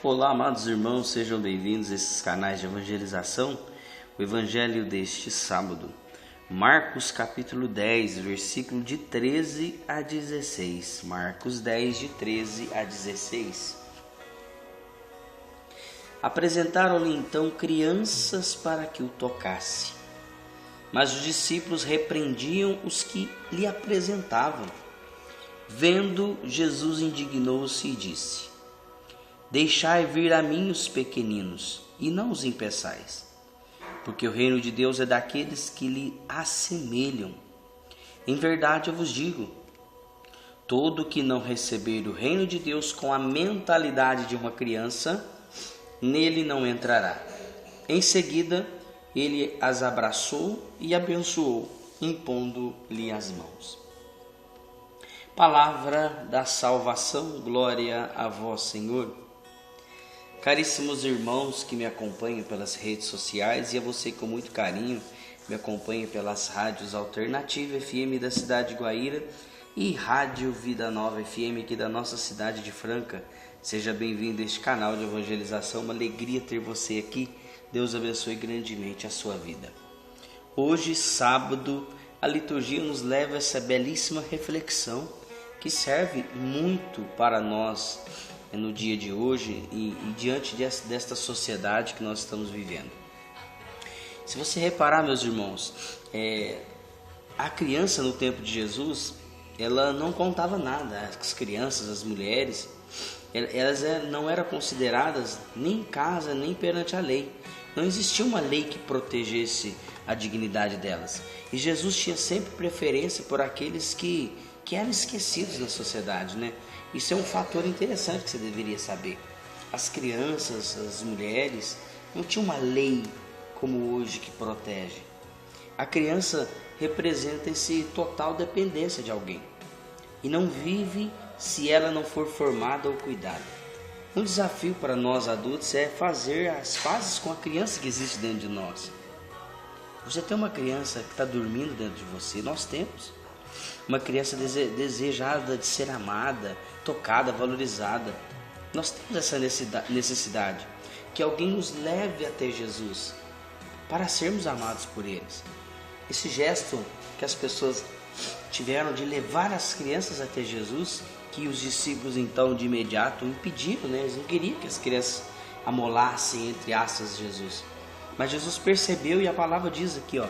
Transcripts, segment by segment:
Olá, amados irmãos, sejam bem-vindos a esses canais de evangelização. O evangelho deste sábado, Marcos capítulo 10, versículo de 13 a 16. Marcos 10, de 13 a 16. Apresentaram-lhe então crianças para que o tocasse, mas os discípulos repreendiam os que lhe apresentavam. Vendo, Jesus indignou-se e disse: Deixai vir a mim os pequeninos, e não os impeçais, porque o reino de Deus é daqueles que lhe assemelham. Em verdade eu vos digo, todo que não receber o reino de Deus com a mentalidade de uma criança, nele não entrará. Em seguida, ele as abraçou e abençoou, impondo-lhe as mãos. Palavra da salvação, glória a vós, Senhor. Caríssimos irmãos que me acompanham pelas redes sociais e a você com muito carinho me acompanha pelas rádios Alternativa FM da cidade de Guaíra e Rádio Vida Nova FM aqui da nossa cidade de Franca. Seja bem-vindo a este canal de evangelização, uma alegria ter você aqui. Deus abençoe grandemente a sua vida. Hoje, sábado, a liturgia nos leva a essa belíssima reflexão que serve muito para nós no dia de hoje e diante desta sociedade que nós estamos vivendo. Se você reparar, meus irmãos, a criança no tempo de Jesus, ela não contava nada. As crianças, as mulheres, elas não eram consideradas nem em casa, nem perante a lei. Não existia uma lei que protegesse a dignidade delas. E Jesus tinha sempre preferência por aqueles que eram esquecidos na sociedade, né? Isso é um fator interessante que você deveria saber. As crianças, as mulheres, não tinha uma lei como hoje que protege. A criança representa esse total dependência de alguém e não vive se ela não for formada ou cuidada. Um desafio para nós adultos é fazer as pazes com a criança que existe dentro de nós. Você tem uma criança que está dormindo dentro de você, nós temos. Uma criança desejada de ser amada, tocada, valorizada. Nós temos essa necessidade, que alguém nos leve até Jesus, para sermos amados por eles. Esse gesto que as pessoas tiveram de levar as crianças até Jesus, que os discípulos então de imediato impediram, né? Eles não queriam que as crianças amolassem, entre aspas, Jesus. Mas Jesus percebeu e a palavra diz aqui,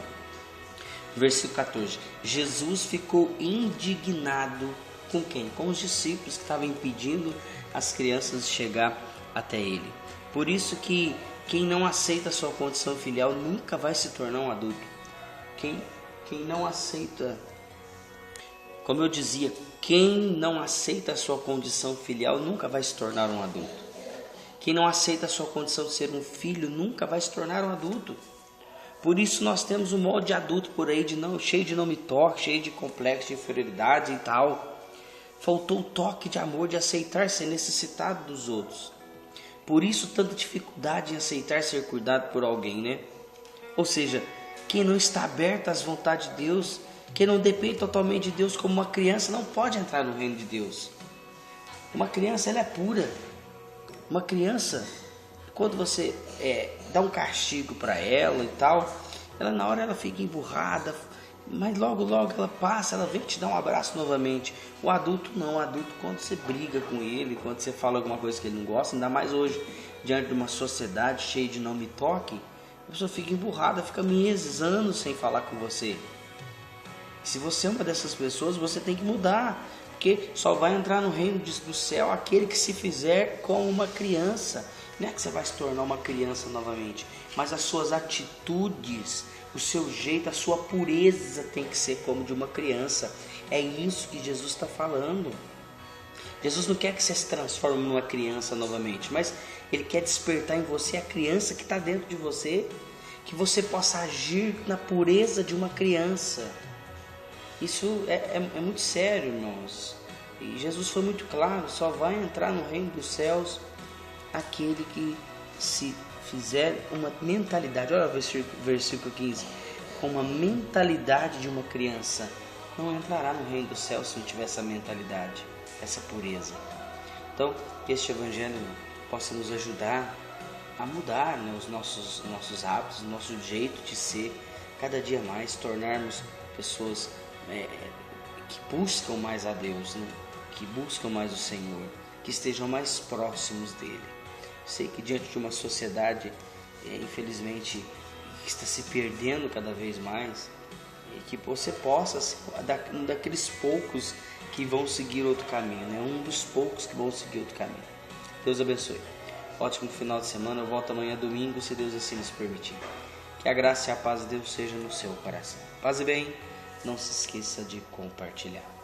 versículo 14, Jesus ficou indignado com quem? Com os discípulos que estavam impedindo as crianças de chegar até ele. Por isso que quem não aceita a sua condição filial nunca vai se tornar um adulto. Quem não aceita, como eu dizia, quem não aceita a sua condição filial nunca vai se tornar um adulto. Quem não aceita a sua condição de ser um filho nunca vai se tornar um adulto. Por isso nós temos um molde de adulto por aí, cheio de não me toque, cheio de complexo de inferioridade e tal. Faltou o toque de amor, de aceitar ser necessitado dos outros. Por isso tanta dificuldade em aceitar ser cuidado por alguém, né? Ou seja, quem não está aberto às vontades de Deus, quem não depende totalmente de Deus como uma criança, não pode entrar no reino de Deus. Uma criança, ela é pura. Uma criança, quando você dá um castigo para ela e tal, ela na hora ela fica emburrada, mas logo ela passa, ela vem te dar um abraço novamente. O adulto não, o adulto quando você briga com ele, quando você fala alguma coisa que ele não gosta, ainda mais hoje, diante de uma sociedade cheia de não me toque, a pessoa fica emburrada, fica meses, anos sem falar com você. Se você é uma dessas pessoas, você tem que mudar, porque só vai entrar no reino do céu aquele que se fizer como uma criança. Não é que você vai se tornar uma criança novamente, mas as suas atitudes, o seu jeito, a sua pureza tem que ser como de uma criança. É isso que Jesus está falando. Jesus não quer que você se transforme numa criança novamente, mas Ele quer despertar em você a criança que está dentro de você, que você possa agir na pureza de uma criança. Isso é muito sério, irmãos. E Jesus foi muito claro, só vai entrar no reino dos céus aquele que se fizer uma mentalidade, olha o versículo 15, com uma mentalidade de uma criança, não entrará no reino do céu se não tiver essa mentalidade, essa pureza. Então, que este evangelho possa nos ajudar a mudar, né, os nossos hábitos, o nosso jeito de ser, cada dia mais tornarmos pessoas que buscam mais a Deus, né, que buscam mais o Senhor, que estejam mais próximos dele. Sei que diante de uma sociedade, infelizmente, que está se perdendo cada vez mais, que você possa ser um daqueles poucos que vão seguir outro caminho, né? Um dos poucos que vão seguir outro caminho. Deus abençoe. Ótimo final de semana. Eu volto amanhã domingo, se Deus assim nos permitir. Que a graça e a paz de Deus sejam no seu coração. Paz e bem. Não se esqueça de compartilhar.